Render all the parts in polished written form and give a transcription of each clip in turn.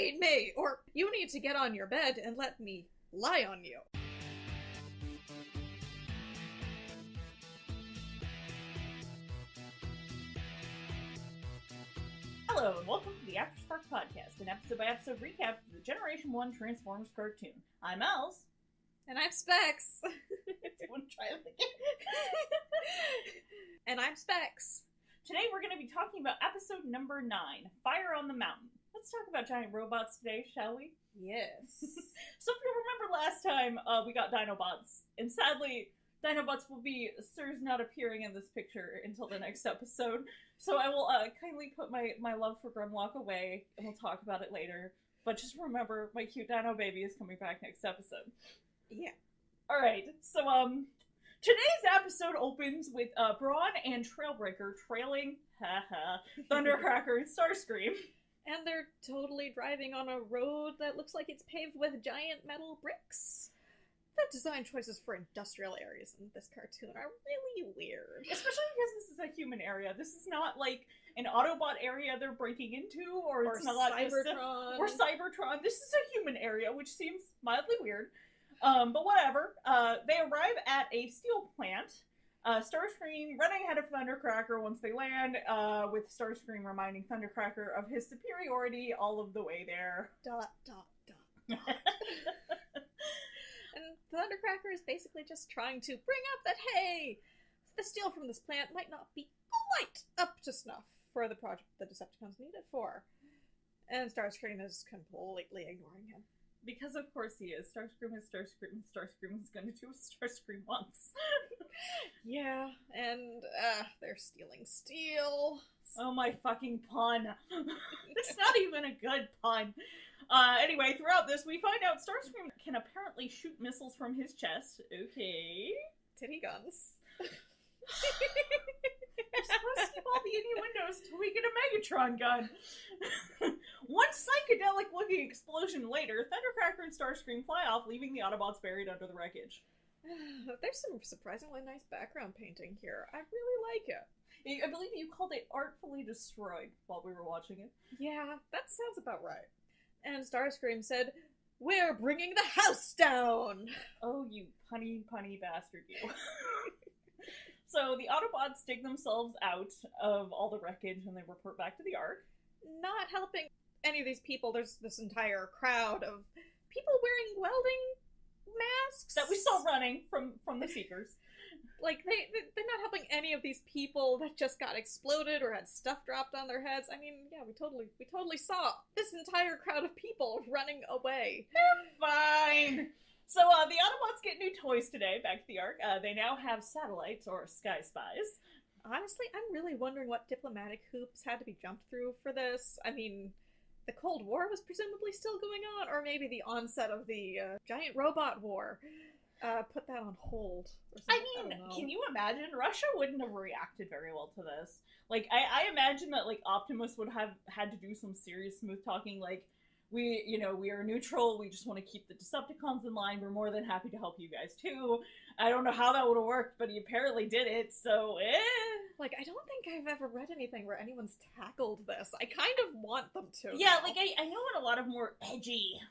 feed me! Or, you need to get on your bed and let me lie on you. Hello, and welcome to the Afterspark podcast, an episode-by-episode recap of the Generation 1 Transformers cartoon. I'm Els. And I'm Specs. Do you want to try it again? And I'm Specs. Today we're going to be talking about episode number 9, Fire on the Mountain. Let's talk about giant robots today, shall we? Yes. So if you remember last time, we got Dinobots, and sadly, Dinobots will be Sir's not appearing in this picture until the next episode. So I will kindly put my love for Grimlock away, and we'll talk about it later. But just remember, my cute Dino baby is coming back next episode. Yeah. Alright, so today's episode opens with Brawn and Trailbreaker trailing, Thundercracker and Starscream. And they're totally driving on a road that looks like it's paved with giant metal bricks. The design choices for industrial areas in this cartoon are really weird. Especially because this is a human area. This is not like an Autobot area they're breaking into, or it's not Cybertron. or Cybertron. This is a human area, which seems mildly weird. But whatever. They arrive at a steel plant. Starscream running ahead of Thundercracker once they land, with Starscream reminding Thundercracker of his superiority all of the way there. ... And Thundercracker is basically just trying to bring up that, hey, the steel from this plant might not be quite up to snuff for the project the Decepticons need it for. And Starscream is completely ignoring him. Because of course he is. Starscream is Starscream, and Starscream is gonna do what Starscream wants. Yeah, and they're stealing steel. Oh my fucking pun. It's not even a good pun. Anyway, throughout this, we find out Starscream can apparently shoot missiles from his chest. Okay. Titty guns. We're supposed to keep all the innuendos till we get a Megatron gun. One psychedelic-looking explosion later, Thundercracker and Starscream fly off, leaving the Autobots buried under the wreckage. There's some surprisingly nice background painting here. I really like it. I believe you called it artfully destroyed while we were watching it. Yeah, that sounds about right. And Starscream said, "We're bringing the house down!" Oh, you punny bastard, you. So the Autobots dig themselves out of all the wreckage and they report back to the Ark. Not helping any of these people. There's this entire crowd of people wearing welding masks That we saw running from the Seekers. Like, they're not helping any of these people that just got exploded or had stuff dropped on their heads. I mean, yeah, we totally saw this entire crowd of people running away. They're fine! So, the Autobots get new toys today, back to the Ark. They now have satellites, or Sky Spies. Honestly, I'm really wondering what diplomatic hoops had to be jumped through for this. I mean, the Cold War was presumably still going on, or maybe the onset of the giant robot war put that on hold. I mean, can you imagine? Russia wouldn't have reacted very well to this. Like, I imagine that, like, Optimus would have had to do some serious smooth talking, like, we are neutral, we just want to keep the Decepticons in line, we're more than happy to help you guys too. I don't know how that would have worked, but he apparently did it, so Like, I don't think I've ever read anything where anyone's tackled this. I kind of want them to. Yeah, like, I know in a lot of more edgy,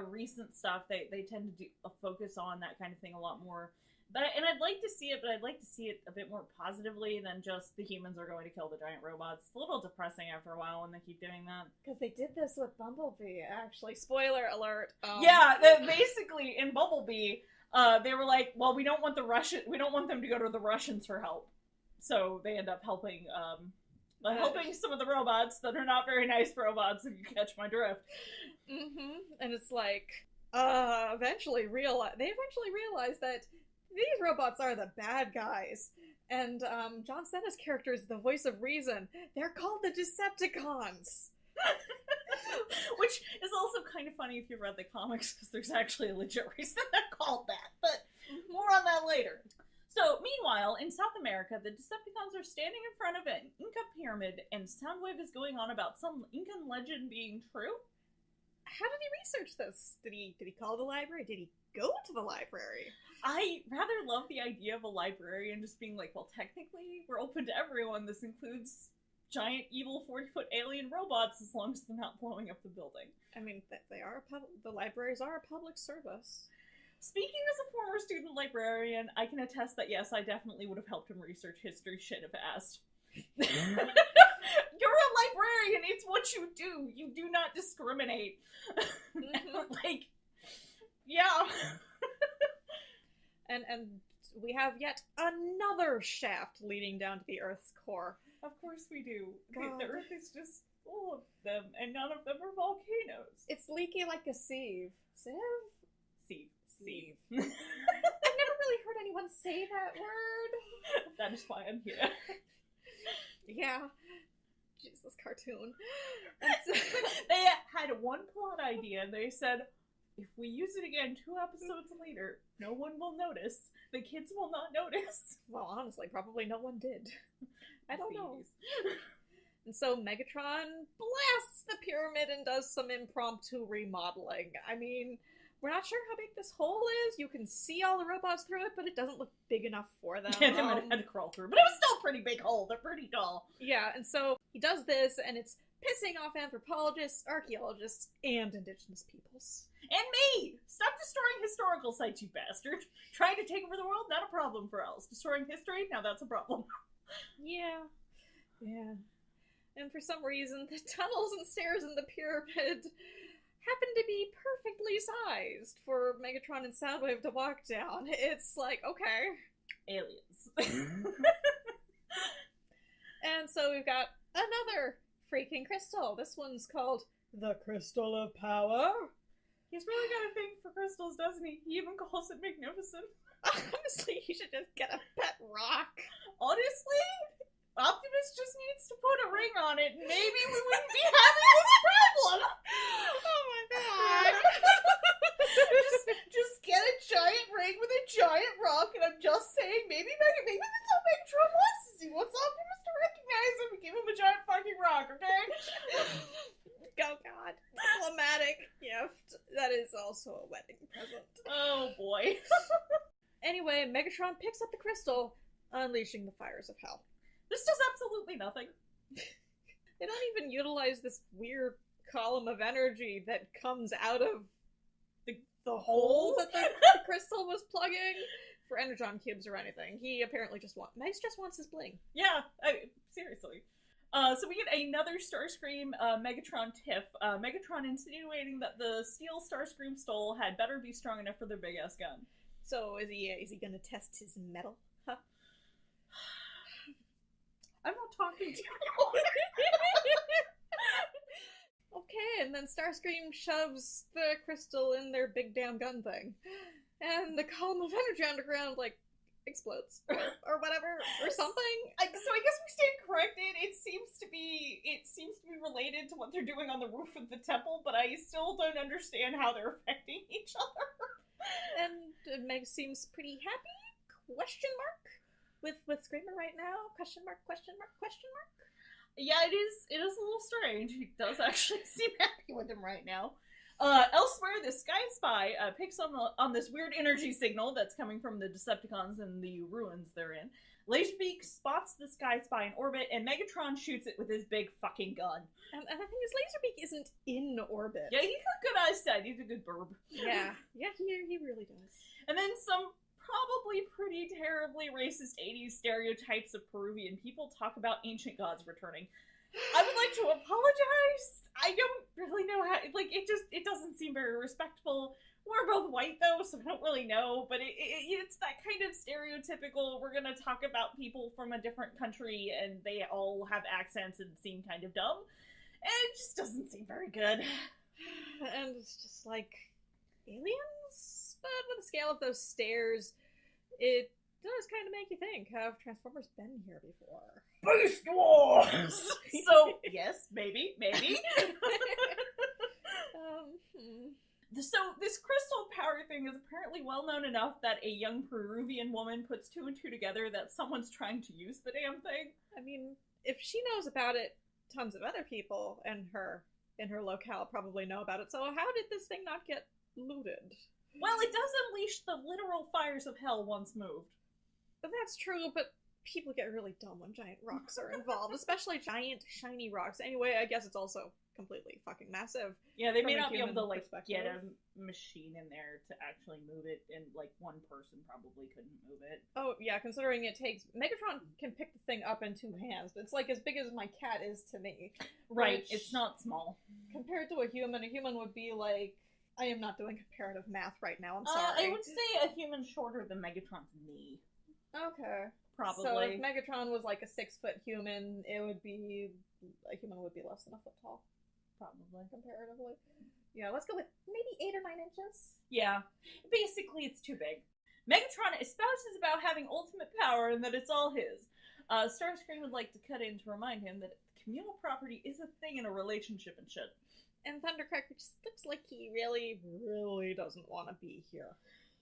recent stuff, they tend to focus on that kind of thing a lot more. And I'd like to see it, but I'd like to see it a bit more positively than just the humans are going to kill the giant robots. It's a little depressing after a while when they keep doing that. Because they did this with Bumblebee, actually. Spoiler alert. Yeah, basically, in Bumblebee, they were like, well, we don't want them to go to the Russians for help. So they end up helping some of the robots that are not very nice robots, if you catch my drift. Mm-hmm. And it's like, they eventually realize that these robots are the bad guys. And John Cena's character is the voice of reason. They're called the Decepticons. Which is also kind of funny if you read the comics, because there's actually a legit reason they're called that. But more on that later. So, meanwhile, in South America, the Decepticons are standing in front of an Inca pyramid, and Soundwave is going on about some Incan legend being true. How did he research this? Did he call the library? Did he go to the library? I rather love the idea of a librarian just being like, well, technically, we're open to everyone. This includes giant evil 40-foot alien robots as long as they're not blowing up the building. I mean, the libraries are a public service. Speaking as a former student librarian, I can attest that yes, I definitely would have helped him research history shit if asked. You're a librarian, it's what you do. You do not discriminate. Like, yeah. And we have yet another shaft leading down to the Earth's core. Of course we do. God. The Earth is just full of them, and none of them are volcanoes. It's leaky like a sieve. Sieve? Sieve. I've never really heard anyone say that word. That is why I'm here. Yeah. Jesus, cartoon. They had one plot idea, and they said, if we use it again 2 episodes later, no one will notice. The kids will not notice. Well, honestly, probably no one did. I don't know. And so Megatron blasts the pyramid and does some impromptu remodeling. I mean, we're not sure how big this hole is. You can see all the robots through it, but it doesn't look big enough for them. Yeah, they might have had to crawl through, but it was still a pretty big hole. They're pretty tall. Yeah, and so he does this, and it's pissing off anthropologists, archaeologists, and indigenous peoples. And me! Stop destroying historical sites, you bastard. Trying to take over the world? Not a problem for us. Destroying history? Now that's a problem. Yeah. And for some reason, the tunnels and stairs in the pyramid happen to be perfectly sized for Megatron and Soundwave to walk down. It's like, okay. Aliens. And so we've got another freaking crystal. This one's called the Crystal of Power. He's really got a thing for crystals, doesn't he? He even calls it magnificent. Honestly, you should just get a pet rock. Honestly, Optimus just needs to put a ring on it, and maybe we wouldn't be having this problem. Oh my god. just get a giant ring with a giant rock, and I'm just saying, maybe that's what Megatron wants to do. He wants Optimus to recognize him and give him a giant fucking rock, okay? Oh god. Diplomatic gift. That is also a wedding present. Oh boy. Anyway, Megatron picks up the crystal, unleashing the fires of hell. This does absolutely nothing. They don't even utilize this weird column of energy that comes out of the hole that the crystal was plugging for energon cubes or anything. He apparently Max just wants his bling. Yeah, seriously. So we get another Starscream Megatron tiff. Megatron insinuating that the steel Starscream stole had better be strong enough for their big ass gun. So is he gonna test his metal? Huh? I'm not talking to you. Okay, and then Starscream shoves the crystal in their big damn gun thing, and the column of energy underground explodes or whatever or something. So I guess we stand corrected. It seems to be related to what they're doing on the roof of the temple, but I still don't understand how they're affecting each other. And Meg seems pretty happy? Question mark? With Screamer right now? Question mark? Question mark? Question mark? Yeah, it is a little strange. He does actually seem happy with him right now. Elsewhere, the Skyfire picks on this weird energy signal that's coming from the Decepticons and the ruins they're in. Laserbeak spots the Skyfire in orbit, and Megatron shoots it with his big fucking gun. And the thing is, Laserbeak isn't in orbit. Yeah, he's a good eyesight. He's a good burb. Yeah, he really does. And then some probably pretty terribly racist 80s stereotypes of Peruvian people talk about ancient gods returning. I would like to apologize. I don't really know how, it doesn't seem very respectful. We're both white, though, so I don't really know, but it's that kind of stereotypical, we're gonna talk about people from a different country, and they all have accents and seem kind of dumb. And it just doesn't seem very good. And it's just like, aliens? But with the scale of those stairs, it does kind of make you think, have Transformers been here before? Beast Wars! So, yes, maybe. So, this crystal power thing is apparently well known enough that a young Peruvian woman puts 2 and 2 together that someone's trying to use the damn thing. I mean, if she knows about it, tons of other people in her locale probably know about it, so how did this thing not get looted? Well, it does unleash the literal fires of hell once moved. But that's true, but people get really dumb when giant rocks are involved, especially giant, shiny rocks. Anyway, I guess it's also completely fucking massive. Yeah, they may not be able to, like, perspective. get a machine in there to actually move it, and, like, one person probably couldn't move it. Oh, yeah, considering it takes... Megatron can pick the thing up in 2 hands, but it's, like, as big as my cat is to me. Right, which, it's not small. Compared to a human would be, like... I am not doing comparative math right now, I'm sorry. I would say a human shorter than Megatron's knee. Okay. Probably. So if Megatron was, like, a 6-foot human, a human would be less than a foot tall. Probably. Comparatively. Yeah, let's go with maybe 8 or 9 inches. Yeah. Basically, it's too big. Megatron espouses about having ultimate power and that it's all his. Starscream would like to cut in to remind him that communal property is a thing in a relationship and shit. And Thundercracker just looks like he really, really doesn't want to be here.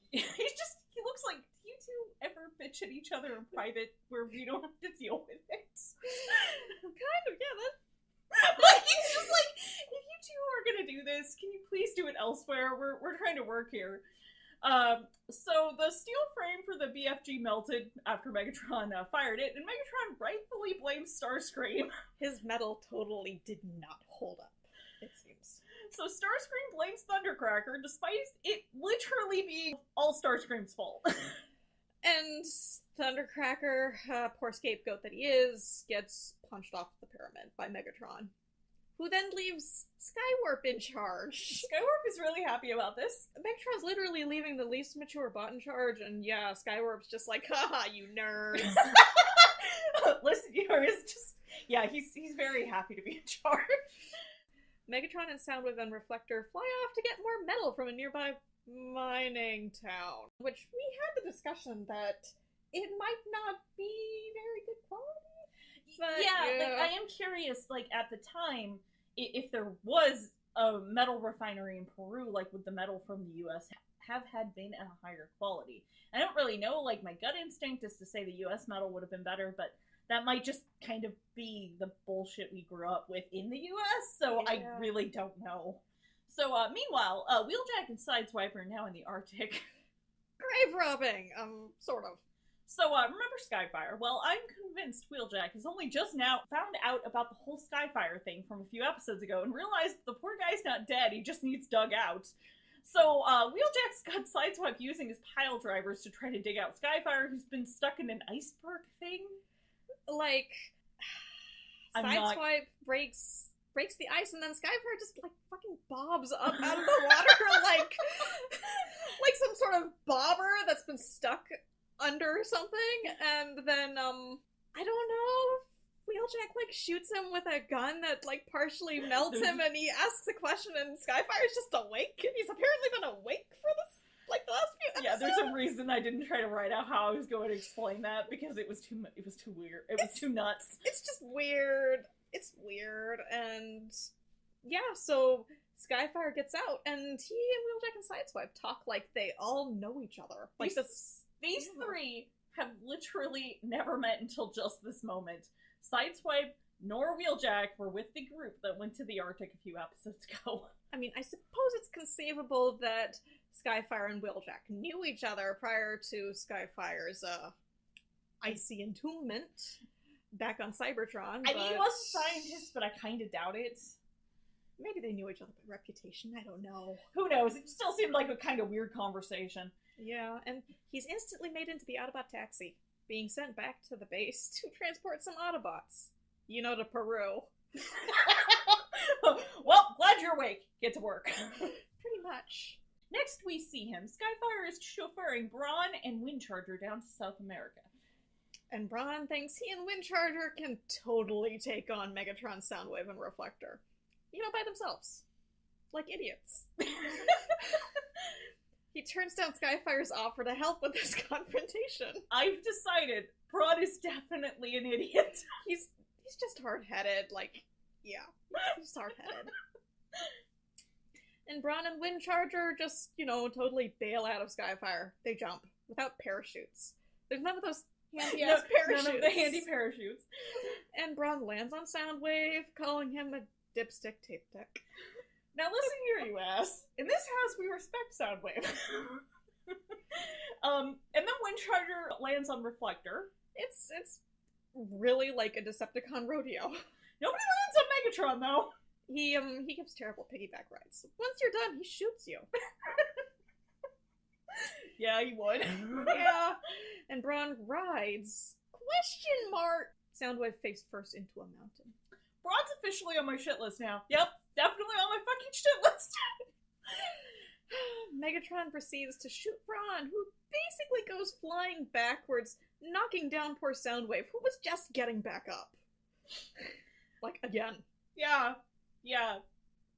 He looks like, do you two ever bitch at each other in private where we don't have to deal with it? Kind of, yeah, like, he's just like, if you two are gonna do this, can you please do it elsewhere? We're trying to work here. So the steel frame for the BFG melted after Megatron fired it, and Megatron rightfully blames Starscream. His metal totally did not hold up, it seems. So Starscream blames Thundercracker, despite it literally being all Starscream's fault. And Thundercracker, poor scapegoat that he is, gets punched off the pyramid by Megatron, who then leaves Skywarp in charge. Skywarp is really happy about this. Megatron's literally leaving the least mature bot in charge, and yeah, Skywarp's just like, haha, you nerds. Listen, he's very happy to be in charge. Megatron and Soundwave and Reflector fly off to get more metal from a nearby mining town, which we had the discussion that it might not be very good quality. But, yeah, like, I am curious, like, at the time, if there was a metal refinery in Peru, like, would the metal from the U.S. have had been at a higher quality? I don't really know, like, my gut instinct is to say the U.S. metal would have been better, but that might just kind of be the bullshit we grew up with in the U.S., so yeah. I really don't know. So, meanwhile, Wheeljack and Sideswipe are now in the Arctic. Grave robbing! Sort of. So, remember Skyfire? Well, I'm convinced Wheeljack has only just now found out about the whole Skyfire thing from a few episodes ago and realized the poor guy's not dead, he just needs dug out. So, Wheeljack's got Sideswipe using his pile drivers to try to dig out Skyfire, who's been stuck in an iceberg thing. Like, Sideswipe breaks the ice, and then Skyfire just, like, fucking bobs up out of the water, like some sort of bobber that's been stuck under something, and then, I don't know, Wheeljack, like, shoots him with a gun that, like, partially melts him, and he asks a question, and Skyfire's just awake. He's apparently been awake for this, like, the last few episodes. Yeah, there's a reason I didn't try to write out how I was going to explain that, because it was too weird. It was too nuts. It's just weird. It's weird, and yeah, so Skyfire gets out, and he and Wheeljack and Sideswipe talk like they all know each other. Like, these three have literally never met until just this moment. Sideswipe nor Wheeljack were with the group that went to the Arctic a few episodes ago. I mean, I suppose it's conceivable that Skyfire and Wheeljack knew each other prior to Skyfire's, icy entombment back on Cybertron. I mean, he was a scientist, but I kinda doubt it. Maybe they knew each other by reputation, I don't know. Who knows? It still seemed like a kind of weird conversation. Yeah, and he's instantly made into the Autobot taxi, being sent back to the base to transport some Autobots. You know, to Peru. Well, glad you're awake. Get to work. Pretty much. Next we see him. Skyfire is chauffeuring Brawn and Windcharger down to South America. And Brawn thinks he and Windcharger can totally take on Megatron, Soundwave, and Reflector. You know, by themselves. Like idiots. He turns down Skyfire's offer to help with this confrontation. I've decided Brawn is definitely an idiot. He's just hard-headed, like, yeah. He's just hard-headed. And Brawn and Windcharger just, you know, totally bail out of Skyfire. They jump without parachutes. There's none of those handy-ass parachutes. None of the handy parachutes. And Brawn lands on Soundwave, calling him a dipstick tape deck. Now listen here, you ass. In this house, we respect Soundwave. And then Windcharger lands on Reflector, It's really like a Decepticon rodeo. Nobody lands on Megatron, though. He gives terrible piggyback rides. Once you're done, he shoots you. Yeah, he would. Yeah. And Brawn rides. ? Soundwave face first into a mountain. Brawn's officially on my shit list now. Yep, definitely on my fucking shit list. Megatron proceeds to shoot Brawn, who basically goes flying backwards, knocking down poor Soundwave, who was just getting back up. Like, again. Yeah.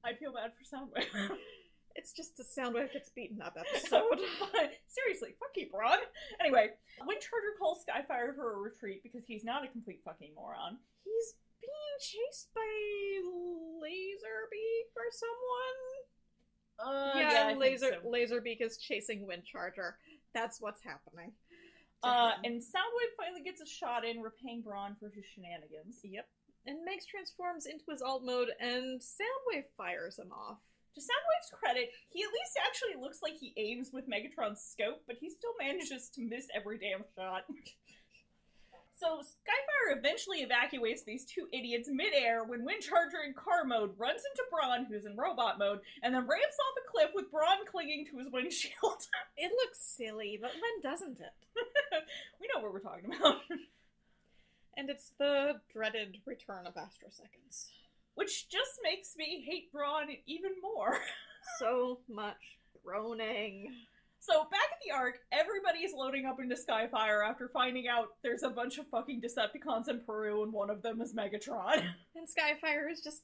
I feel bad for Soundwave. It's just the Soundwave gets beaten up episode. Seriously, fuck you, Brawn. Anyway, Windcharger calls Skyfire for a retreat because he's not a complete fucking moron. He's being chased by Laserbeak or someone? Yeah, so. Laserbeak is chasing Windcharger. That's what's happening. And Soundwave finally gets a shot in, repaying Brawn for his shenanigans. Yep. And Megs transforms into his alt mode, and Soundwave fires him off. To Soundwave's credit, he at least actually looks like he aims with Megatron's scope, but he still manages to miss every damn shot. So Skyfire eventually evacuates these two idiots mid-air when Windcharger in car mode runs into Brawn, who's in robot mode, and then ramps off a cliff with Brawn clinging to his windshield. It looks silly, but when doesn't it? We know what we're talking about. And it's the dreaded return of Astro Seconds. Which just makes me hate Brawn even more. So much groaning. So, back at the Ark, everybody is loading up into Skyfire after finding out there's a bunch of fucking Decepticons in Peru and one of them is Megatron. And Skyfire is just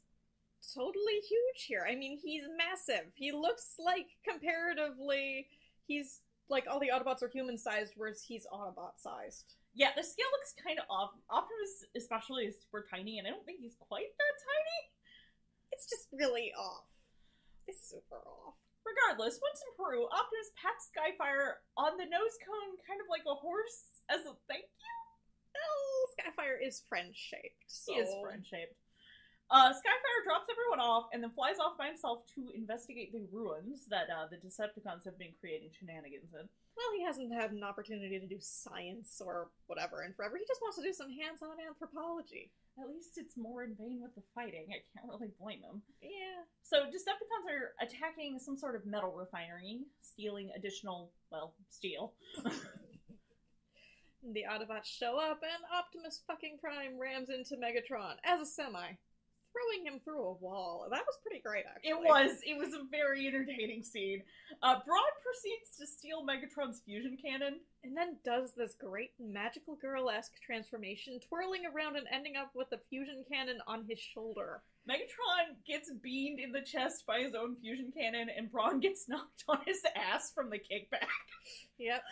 totally huge here. I mean, he's massive. He looks like, comparatively, he's like all the Autobots are human-sized, whereas he's Autobot-sized. Yeah, the scale looks kind of off. Optimus especially is super tiny, and I don't think he's quite that tiny. It's just really off. It's super off. Regardless, once in Peru, Optimus pats Skyfire on the nose cone, kind of like a horse, as a thank you. Well, Skyfire is friend-shaped, so... He is friend-shaped. Skyfire drops everyone off, and then flies off by himself to investigate the ruins that the Decepticons have been creating shenanigans in. Well, he hasn't had an opportunity to do science or whatever in forever. He just wants to do some hands-on anthropology. At least it's more in vain with the fighting. I can't really blame him. Yeah. So, Decepticons are attacking some sort of metal refinery, stealing additional, well, steel. The Autobots show up, and Optimus fucking Prime rams into Megatron as a semi, throwing him through a wall. That was pretty great, actually. It was a very entertaining scene. Brawn proceeds to steal Megatron's fusion cannon. And then does this great magical girl-esque transformation, twirling around and ending up with the fusion cannon on his shoulder. Megatron gets beamed in the chest by his own fusion cannon, and Brawn gets knocked on his ass from the kickback. Yep.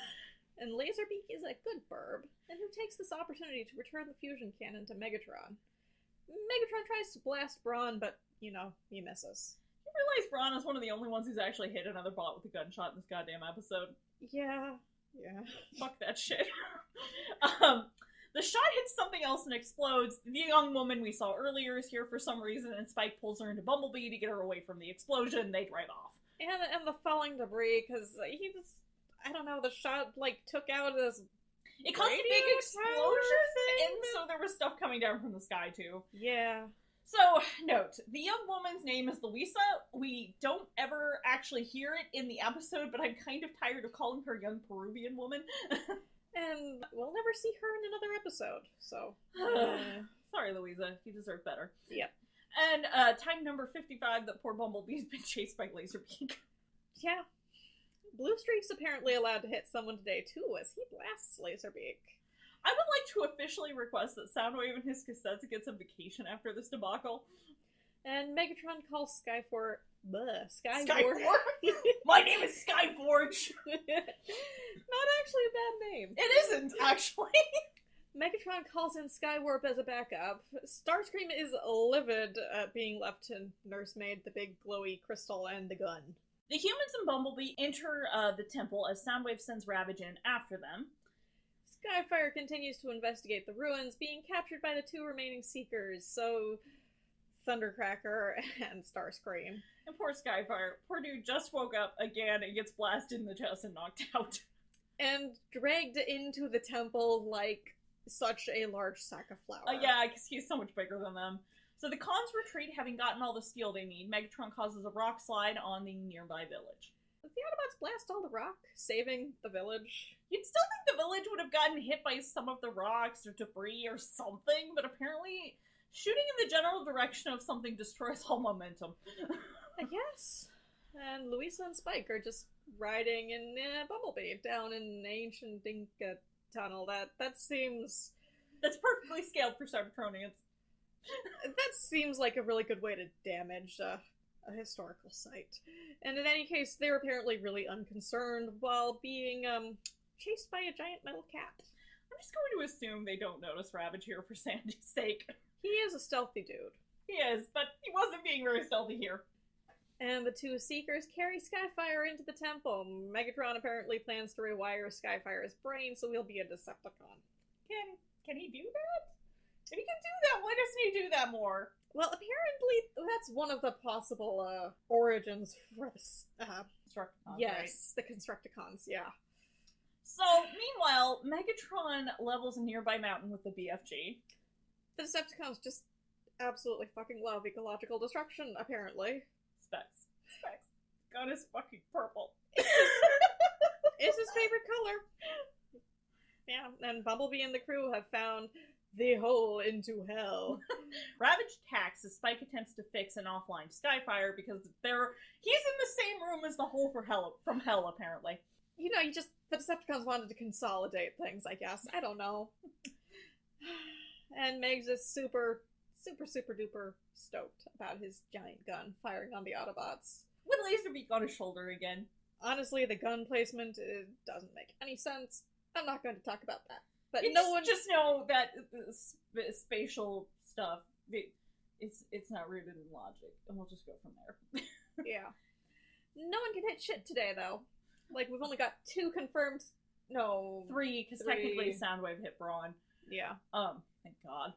And Laserbeak is a good burb, and who takes this opportunity to return the fusion cannon to Megatron. Megatron tries to blast Brawn, but, you know, he misses. You realize Brawn is one of the only ones who's actually hit another bot with a gunshot in this goddamn episode. Yeah. Fuck that shit. The shot hits something else and explodes. The young woman we saw earlier is here for some reason, and Spike pulls her into Bumblebee to get her away from the explosion. They drive off. And the falling debris, because he was, I don't know, the shot, like, took out this... It caused a big explosion, and so there was stuff coming down from the sky, too. Yeah. So, note, the young woman's name is Louisa. We don't ever actually hear it in the episode, but I'm kind of tired of calling her young Peruvian woman. And we'll never see her in another episode, so... Sorry, Louisa. You deserve better. Yep. And time number 55, that poor Bumblebee's been chased by Laserbeak. Yeah. Blue Streak's apparently allowed to hit someone today, too, as he blasts Laserbeak. I would like to officially request that Soundwave and his cassettes get some vacation after this debacle. And Megatron calls Skyforge... Skyforge? My name is Skyforge! Not actually a bad name. It isn't, actually. Megatron calls in Skywarp as a backup. Starscream is livid at being left to nursemaid the big glowy crystal and the gun. The humans and Bumblebee enter the temple as Soundwave sends Ravage in after them. Skyfire continues to investigate the ruins, being captured by the two remaining Seekers, so Thundercracker and Starscream. And poor Skyfire. Poor dude just woke up again and gets blasted in the chest and knocked out. And dragged into the temple like such a large sack of flour. Yeah, because he's so much bigger than them. So the cons retreat, having gotten all the steel they need. Megatron causes a rock slide on the nearby village. The Autobots blast all the rock, saving the village. You'd still think the village would have gotten hit by some of the rocks or debris or something, but apparently shooting in the general direction of something destroys all momentum. I guess. And Louisa and Spike are just riding in Bumblebee down an ancient Inca tunnel. That seems... That's perfectly scaled for Cybertronians. That seems like a really good way to damage a historical site. And in any case, they're apparently really unconcerned while being chased by a giant metal cat. I'm just going to assume they don't notice Ravage here for Sandy's sake. He is a stealthy dude. He is, but he wasn't being very stealthy here. And the two Seekers carry Skyfire into the temple. Megatron apparently plans to rewire Skyfire's brain so he'll be a Decepticon. Can he do that? If he can do that, why doesn't he do that more? Well, apparently that's one of the possible origins for this. Constructicons, yes, right? The Constructicons, yeah. So, meanwhile, Megatron levels a nearby mountain with the BFG. The Decepticons just absolutely fucking love ecological destruction, apparently. Specs. God is fucking purple. It's his favorite color. Yeah, and Bumblebee and the crew have found the hole into hell. Ravage attacks as Spike attempts to fix an offline Skyfire because he's in the same room as the hole from hell, apparently. You know, the Decepticons wanted to consolidate things, I guess. I don't know. And Megs is super duper stoked about his giant gun firing on the Autobots. With Laserbeak on his shoulder again. Honestly, the gun placement doesn't make any sense. I'm not going to talk about that. But just know that spatial stuff, it's not rooted in logic, and we'll just go from there. Yeah. No one can hit shit today, though. Like, we've only got 2 confirmed... No. 3, because technically Soundwave hit Brawn. Yeah. Thank God.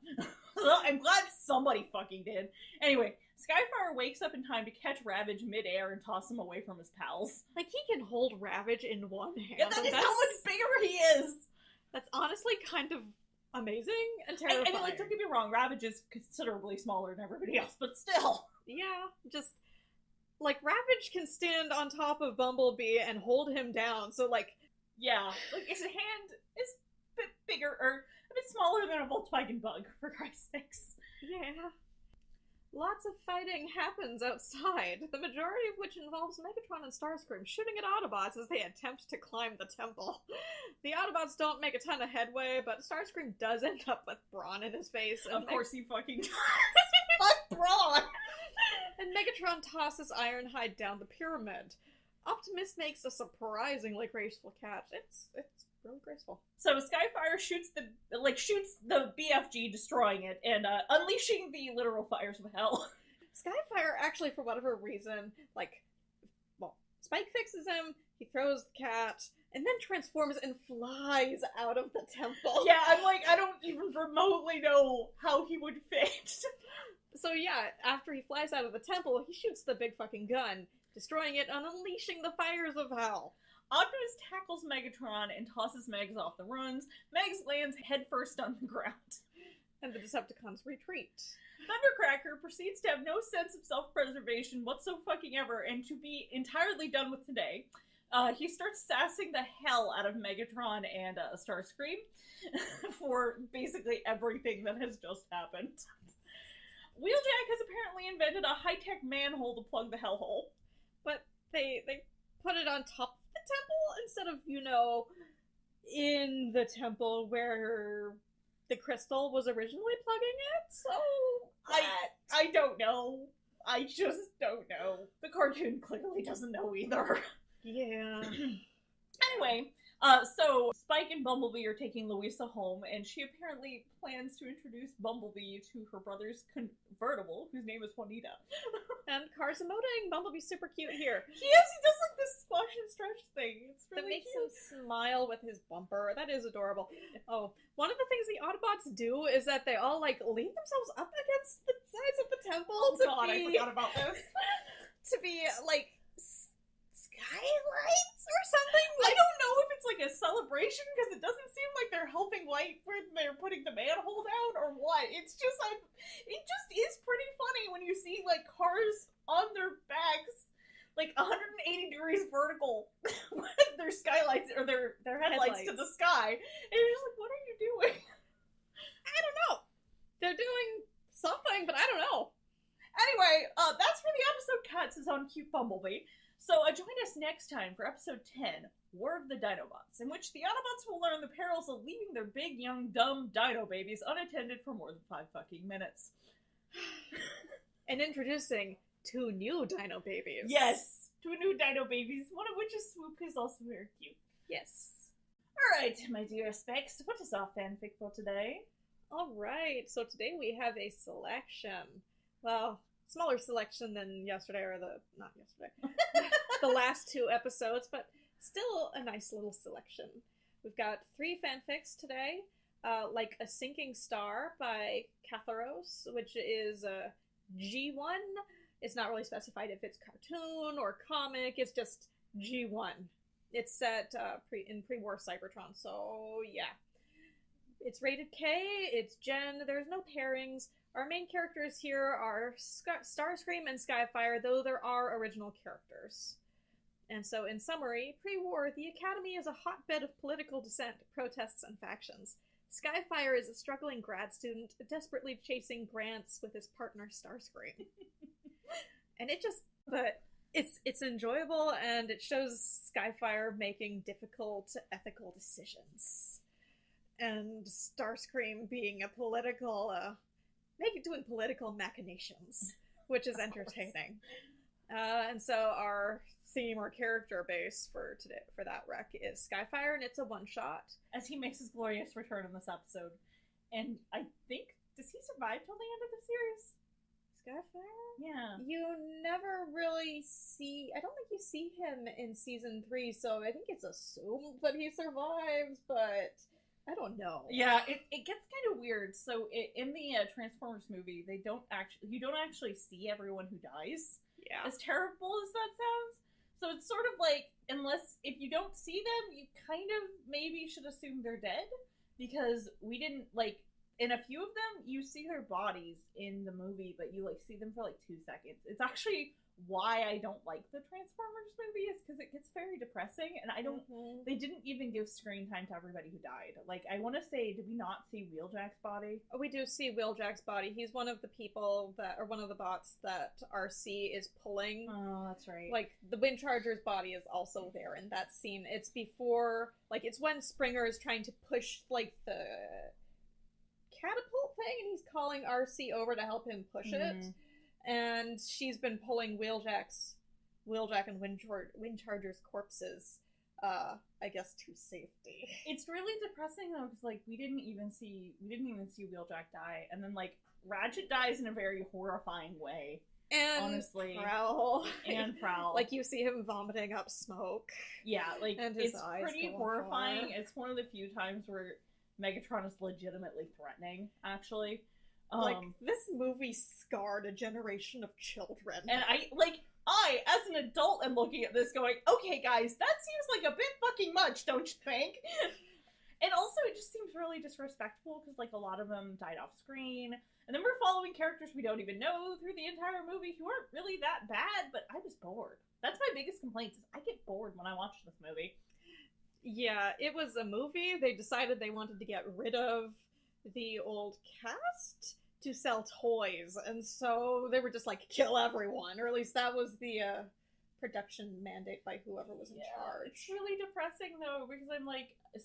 Well, I'm glad somebody fucking did. Anyway, Skyfire wakes up in time to catch Ravage mid-air and toss him away from his pals. Like, he can hold Ravage in one hand. Yeah, that is how much bigger he is! That's honestly kind of amazing and terrifying. I mean, like, don't get me wrong, Ravage is considerably smaller than everybody else, but still! Yeah, just... Like, Ravage can stand on top of Bumblebee and hold him down, so, like... Yeah, like, his hand is a bit bigger, or a bit smaller than a Volkswagen Bug, for Christ's sakes. Yeah. Lots of fighting happens outside, the majority of which involves Megatron and Starscream shooting at Autobots as they attempt to climb the temple. The Autobots don't make a ton of headway, but Starscream does end up with Brawn in his face. Of course he fucking does! Fuck Brawn! And Megatron tosses Ironhide down the pyramid. Optimus makes a surprisingly graceful catch. It's really graceful. So Skyfire shoots the BFG, destroying it, and unleashing the literal fires of hell. Skyfire actually, for whatever reason, Spike fixes him, he throws the cat, and then transforms and flies out of the temple. Yeah, I'm like, I don't even remotely know how he would fit. So yeah, after he flies out of the temple, he shoots the big fucking gun, destroying it and unleashing the fires of hell. Optimus tackles Megatron and tosses Megs off the runs. Megs lands headfirst on the ground. And the Decepticons retreat. Thundercracker proceeds to have no sense of self-preservation whatsoever and to be entirely done with today. He starts sassing the hell out of Megatron and Starscream for basically everything that has just happened. Wheeljack has apparently invented a high-tech manhole to plug the hellhole. But they put it on top of the temple instead of, in the temple where the crystal was originally plugging it, so... I don't know. I just don't know. The cartoon clearly doesn't know either. Yeah. Anyway, so Spike and Bumblebee are taking Louisa home, and she apparently plans to introduce Bumblebee to her brother's convertible, whose name is Juanita. And Car's emoting. Bumblebee's super cute here. He does like this squash and stretch thing. It's really that makes cute. him smile with his bumper. That is adorable. Oh, one of the things the Autobots do is that they all, lean themselves up against the sides of the temple I forgot about this. to be, skylights or something? I don't know if it's like a celebration celebration? Because it doesn't seem like they're helping Light when they're putting the manhole down, or what? It's just, it just is pretty funny when you see, like, cars on their backs, like, 180 degrees vertical with their skylights, or their headlights to the sky. And you're just like, what are you doing? I don't know. They're doing something, but I don't know. Anyway, that's where the episode cuts, is on Cute Bumblebee. So join us next time for episode 10, War of the Dinobots, in which the Autobots will learn the perils of leaving their big, young, dumb dino babies unattended for more than 5 fucking minutes. And introducing 2 new dino babies. Yes! 2 new dino babies, one of which is Swoop, who's also very cute. Yes. Alright, my dear Specs, what is our fanfic for today? Alright, so today we have a selection. Well, smaller selection than yesterday, or not yesterday, the last 2 episodes, but still a nice little selection. We've got 3 fanfics today, like A Sinking Star by Catharos, which is a G1. It's not really specified if it's cartoon or comic, it's just G1. It's set in pre-war Cybertron, so yeah. It's rated K, it's Gen, there's no pairings. Our main characters here are Starscream and Skyfire, though there are original characters. And so, in summary, pre-war, the Academy is a hotbed of political dissent, protests, and factions. Skyfire is a struggling grad student, desperately chasing grants with his partner Starscream. And it's enjoyable, and it shows Skyfire making difficult ethical decisions. And Starscream being a doing political machinations, which is entertaining. And so our theme or character base for that rec is Skyfire, and it's a one-shot. As he makes his glorious return in this episode. And I think, does he survive till the end of the series? Skyfire? Yeah. You never really I don't think you see him in season 3, so I think it's assumed that he survives, but I don't know. Yeah, it gets kind of weird. So in the Transformers movie, you don't actually see everyone who dies. Yeah. As terrible as that sounds. So it's sort of like, if you don't see them, you kind of maybe should assume they're dead. Because we didn't, in a few of them, you see their bodies in the movie, but you, see them for, 2 seconds. It's actually why I don't like the Transformers movie, is because it gets very depressing, and they didn't even give screen time to everybody who died. I want to say, did we not see Wheeljack's body? Oh, we do see Wheeljack's body. He's one of the people one of the bots that RC is pulling. Oh, that's right. The Windcharger's body is also there in that scene. It's before, it's when Springer is trying to push, the catapult thing, and he's calling RC over to help him push it. And she's been pulling Wheeljack and Windcharger's corpses, I guess, to safety. It's really depressing though, because we didn't even see Wheeljack die, and then Ratchet dies in a very horrifying way. And honestly, Prowl. Prowl. You see him vomiting up smoke. Yeah, and his it's eyes pretty horrifying. It's one of the few times where Megatron is legitimately threatening, actually. This movie scarred a generation of children. And I, as an adult, am looking at this going, okay, guys, that seems like a bit fucking much, don't you think? And also, it just seems really disrespectful, because, a lot of them died off screen. And then we're following characters we don't even know through the entire movie who aren't really that bad, but I was bored. That's my biggest complaint, is I get bored when I watch this movie. Yeah, it was a movie. They decided they wanted to get rid of the old cast to sell toys, and so they were just kill everyone, or at least that was the production mandate by whoever was in charge. It's really depressing though, because I'm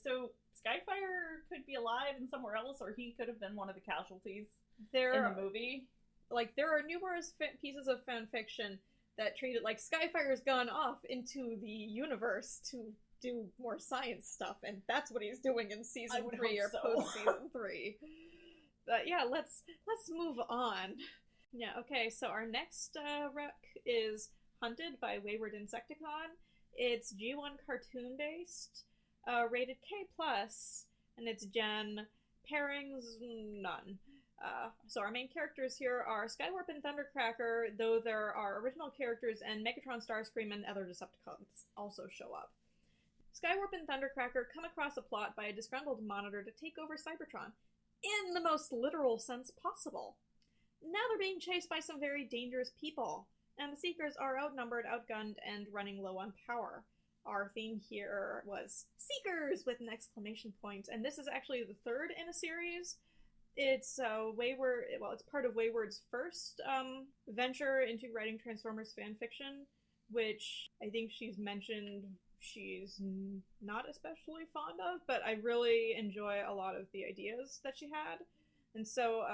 so Skyfire could be alive and somewhere else, or he could have been one of the casualties in the movie. There are numerous pieces of fan fiction that treat it like Skyfire's gone off into the universe to do more science stuff, and that's what he's doing in season 3 or post season 3. But yeah, let's move on. Yeah, okay, so our next rec is Hunted by Wayward Insecticon. It's G1 cartoon based, rated K+, and it's Gen. Pairings, none. So our main characters here are Skywarp and Thundercracker, though there are original characters, and Megatron, Starscream, and other Decepticons also show up. Skywarp and Thundercracker come across a plot by a disgruntled Monitor to take over Cybertron, in the most literal sense possible. Now they're being chased by some very dangerous people, and the Seekers are outnumbered, outgunned, and running low on power. Our theme here was Seekers with an exclamation point, and this is actually the third in a series. It's it's part of Wayward's first venture into writing Transformers fanfiction, which I think she's mentioned she's not especially fond of, but I really enjoy a lot of the ideas that she had. And so,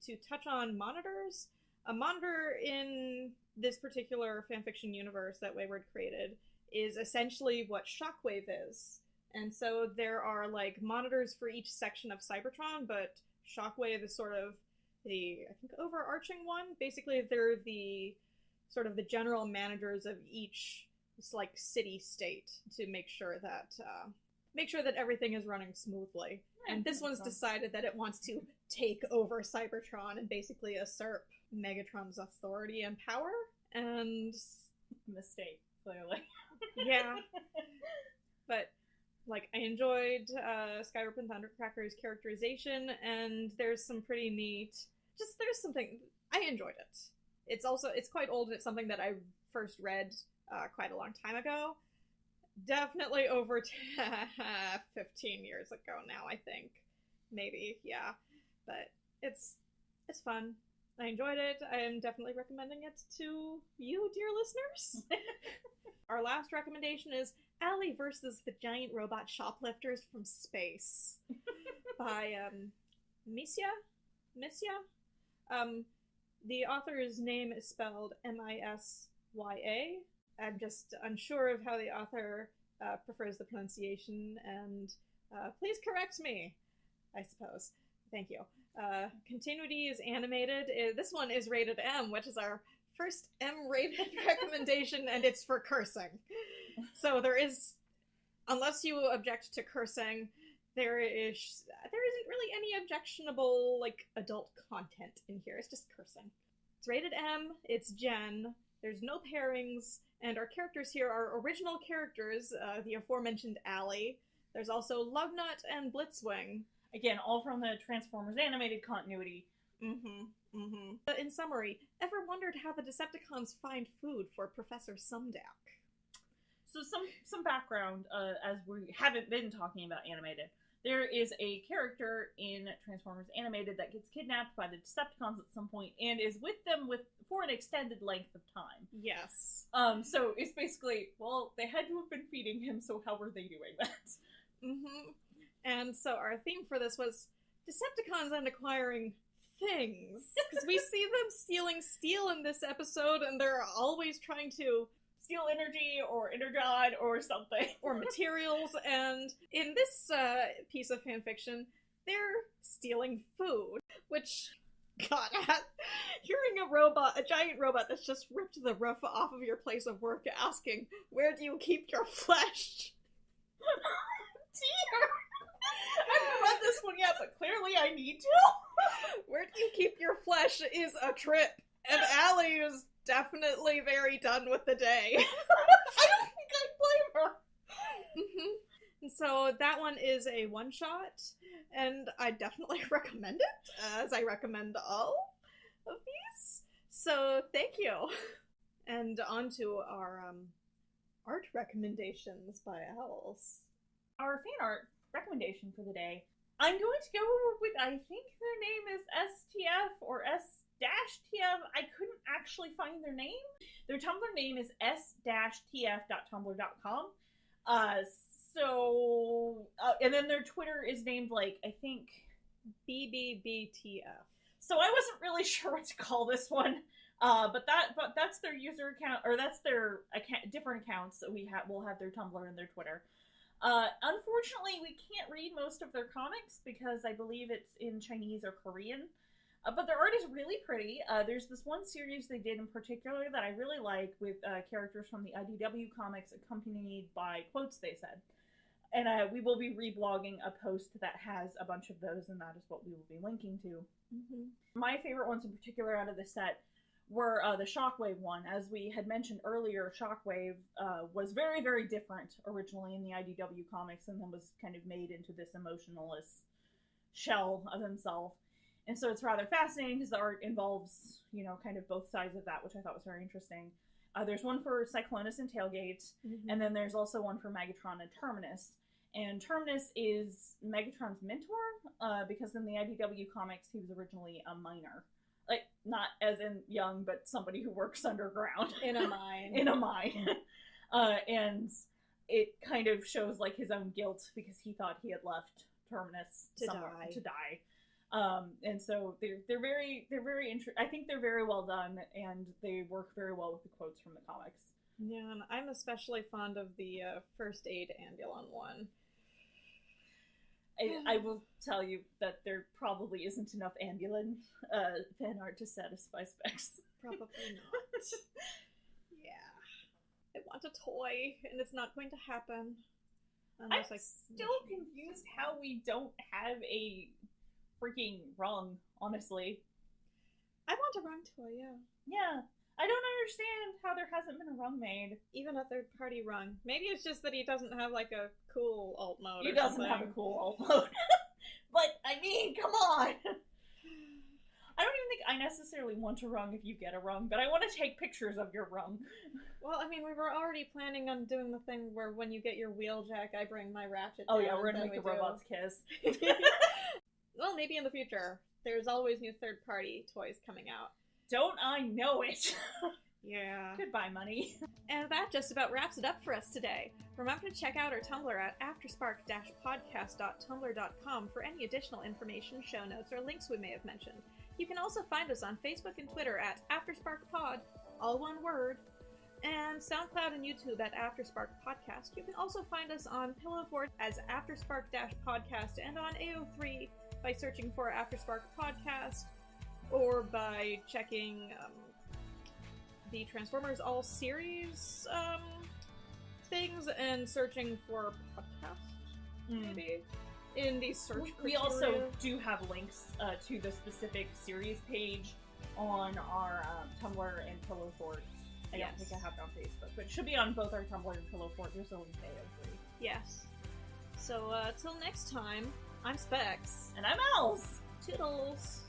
to touch on monitors, a monitor in this particular fanfiction universe that Wayward created is essentially what Shockwave is. And so there are, like, monitors for each section of Cybertron, but Shockwave is sort of the, I think, overarching one. Basically, they're the sort of the general managers of each, like, city-state to make sure that everything is running smoothly. And this one's decided that it wants to take over Cybertron and basically usurp Megatron's authority and power. And mistake, clearly. Yeah. But, like, I enjoyed Skywarp and Thundercracker's characterization, and there's some pretty neat... there's something... I enjoyed it. It's quite old, and it's something that I first read quite a long time ago. Definitely over 15 years ago now, I think. Maybe, yeah. But it's fun. I enjoyed it. I am definitely recommending it to you, dear listeners. Our last recommendation is Allie versus the Giant Robot Shoplifters from Space by Misya? The author's name is spelled Misya. I'm just unsure of how the author prefers the pronunciation, and please correct me, I suppose. Thank you. Continuity is animated. This one is rated M, which is our first M-rated recommendation, and it's for cursing. So there is, unless you object to cursing, there isn't really any objectionable, like, adult content in here. It's just cursing. It's rated M, it's Gen, there's no pairings, and our characters here are original characters, the aforementioned Allie. There's also Lugnut and Blitzwing. Again, all from the Transformers animated continuity. But in summary, ever wondered how the Decepticons find food for Professor Sumdac? So some background, as we haven't been talking about animated. There is a character in Transformers Animated that gets kidnapped by the Decepticons at some point and is with them for an extended length of time. Yes. So it's basically, well, they had to have been feeding him, so how were they doing that? And so our theme for this was Decepticons and acquiring things. Because we see them stealing steel in this episode, and they're always trying to steal energy or energon or something. Or materials, and in this piece of fanfiction, they're stealing food, which, God, hearing a giant robot that's just ripped the roof off of your place of work asking, where do you keep your flesh? Dear! I haven't read this one yet, but clearly I need to. Where do you keep your flesh is a trip, and Allie is definitely very done with the day. I don't think I blame her. And so that one is a one-shot, and I definitely recommend it, as I recommend all of these. So thank you. And on to our art recommendations by Owls. Our fan art recommendation for the day. I'm going to go with, I think their name is STF or S-TF. I couldn't actually find their name. Their Tumblr name is s-tf.tumblr.com. And then their Twitter is named, like, I think BBBTF. So I wasn't really sure what to call this one. But that's their user account, or that's their different accounts that we'll have their Tumblr and their Twitter. Unfortunately, we can't read most of their comics because I believe it's in Chinese or Korean. But their art is really pretty. There's this one series they did in particular that I really like with characters from the IDW comics accompanied by quotes they said. And we will be reblogging a post that has a bunch of those, and that is what we will be linking to. My favorite ones in particular out of the set were the Shockwave one. As we had mentioned earlier, Shockwave was very, very different originally in the IDW comics, and then was kind of made into this emotionless shell of himself. And so it's rather fascinating because the art involves, you know, kind of both sides of that, which I thought was very interesting. There's one for Cyclonus and Tailgate, and then there's also one for Megatron and Terminus. And Terminus is Megatron's mentor, because in the IDW comics, he was originally a miner. Like, not as in young, but somebody who works underground. In a mine. In a mine. And it kind of shows, like, his own guilt because he thought he had left Terminus to die. And so they're very I think they're very well done, and they work very well with the quotes from the comics. Yeah, and I'm especially fond of the First Aid Ambulon one. I will tell you that there probably isn't enough Ambulon fan art to satisfy specs. Probably not. Yeah. I want a toy, and it's not going to happen. I'm still confused how we don't have a freaking rung, honestly. I want a rung toy, yeah. Yeah. I don't understand how there hasn't been a rung made. Even a third-party rung. Maybe it's just that he doesn't have, like, a cool alt mode He doesn't have a cool alt mode. But, I mean, come on! I don't even think I necessarily want a rung if you get a rung, but I want to take pictures of your rung. Well, I mean, we were already planning on doing the thing where when you get your Wheeljack, I bring my Ratchet Oh down, yeah, we're gonna make the robots kiss. Well, maybe in the future. There's always new third-party toys coming out. Don't I know it? Yeah. Goodbye, money. And that just about wraps it up for us today. Remember to check out our Tumblr at afterspark-podcast.tumblr.com for any additional information, show notes, or links we may have mentioned. You can also find us on Facebook and Twitter at AftersparkPod, all one word, and SoundCloud and YouTube at Afterspark Podcast. You can also find us on Pillowfort as Afterspark-podcast and on AO3 by searching for Afterspark Podcast, or by checking the Transformers All Series things and searching for podcast, maybe, in the search criteria. We also do have links to the specific series page on our Tumblr and Pillowfort. I don't think I have it on Facebook, but it should be on both our Tumblr and Pillowfort. There's a link to AO3. Yes. So, till next time, I'm Specs. And I'm Els. Toodles.